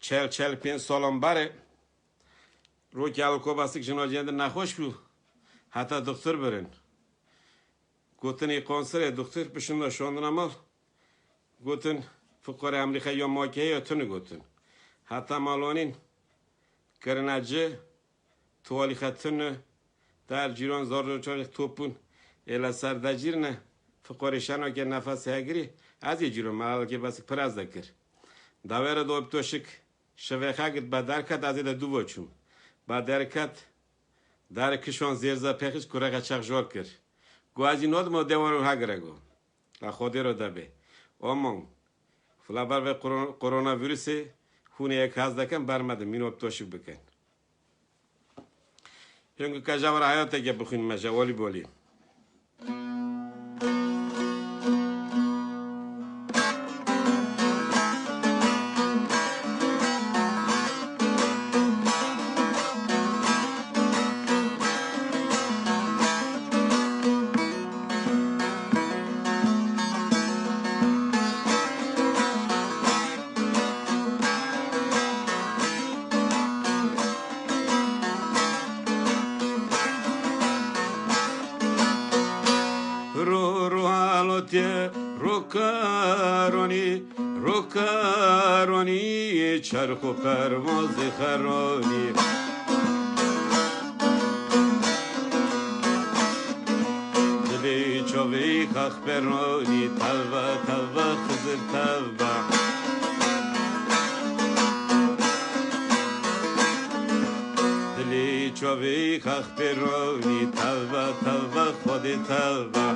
چل پین سالم بره رو که الکو باستیک جنو جنده نخوش بو حتی دکتر برن گوتن ای قانسر دکتر پشنده شوندن عمل گوتن فقر امریکا یا ماکیه یا تونه گوتن حتی مالونین کرنجه توالی خطنه در جیران زار چالی توپون الا سر دجیر نه فقرشانو که نفس هگری از یه جیران مال که بس پراز دکر داور دو بتوشک شوخه گت با درکت از این دو بچوم با درکت درکشون زیرزا پخش کره چخ جور کر گوازی نود ما دوارو هاگرگو لا خودی رو دبه آمون فلابر و کرونا ویروسی خونه یک هاز دکن برمده مینو بتوشک بکن هنگو کجاور حیاته که بخوین مجا والی بولی روکارونی چرخ و پرواز خرانی دلی چوی خخ پرانی تلوه خزر تلوه دلی چوی خخ پرانی تلوه خود تلوه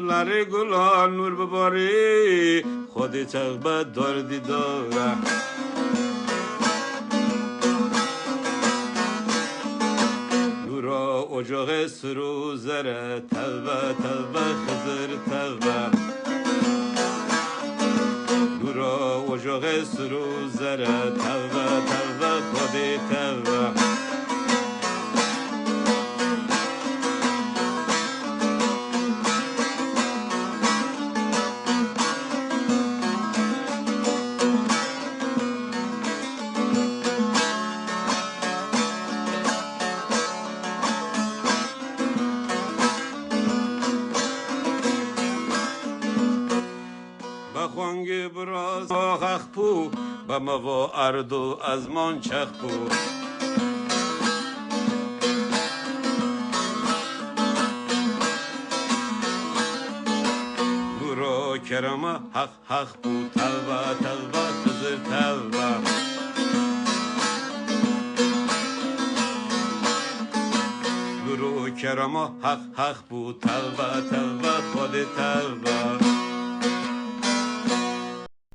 لاری گلان نور بباری خودی چغبه دردی داره نورا اجاق سرو زره تلوه خزر تلوه نورا اجاق سرو زره تلوه خودی تلوه خونگی براز آخ پو با ما اردو از من چخ پو نورو کرما حق پو تلوه خزر تلوه نورو کرما حق پو تلوه خود تلوه